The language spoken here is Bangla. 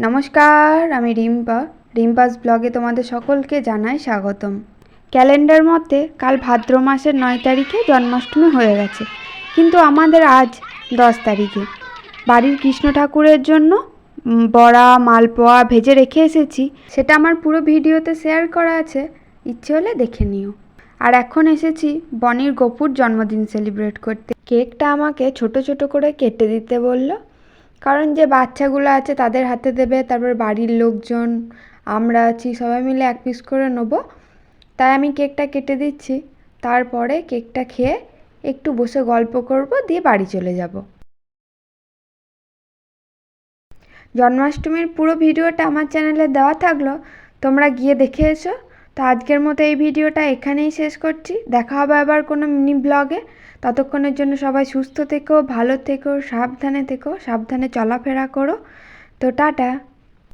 নমস্কার, আমি রিম্পাস ব্লগে তোমাদের সকলকে জানাই স্বাগতম। ক্যালেন্ডার মতে কাল ভাদ্র মাসের 9 তারিখে জন্মাষ্টমী হয়ে গেছে, কিন্তু আমাদের আজ 10 তারিখে। বাড়ির কৃষ্ণ ঠাকুরের জন্য বড়া মালপোয়া ভেজে রেখে এসেছি, সেটা আমার পুরো ভিডিওতে শেয়ার করা আছে, ইচ্ছে হলে দেখে নিও। আর এখন এসেছি বনির গপুর জন্মদিন সেলিব্রেট করতে। কেকটা আমাকে ছোট ছোট করে কেটে দিতে বলল, কারণ যে বাচ্চাগুলো আছে তাদের হাতে দেবে, তারপর বাড়ির লোকজন, আমরা আছি, সবাই মিলে এক পিস করে নেবো। তাই আমি কেকটা কেটে দিচ্ছি, তারপরে কেকটা খেয়ে একটু বসে গল্প করব, দিয়ে বাড়ি চলে যাব। জন্মাষ্টমীর পুরো ভিডিওটা আমার চ্যানেলে দেওয়া থাকলো, তোমরা গিয়ে দেখে এসো। তো আজকের মতো এই ভিডিওটা এখানেই শেষ করছি, দেখা হবে আবার কোনো মিনি ব্লগে। ততক্ষণের জন্য সবাই সুস্থ থেকো, ভালো থেকো, সাবধানে থেকো, সাবধানে চলাফেরা করো। তো টাটা।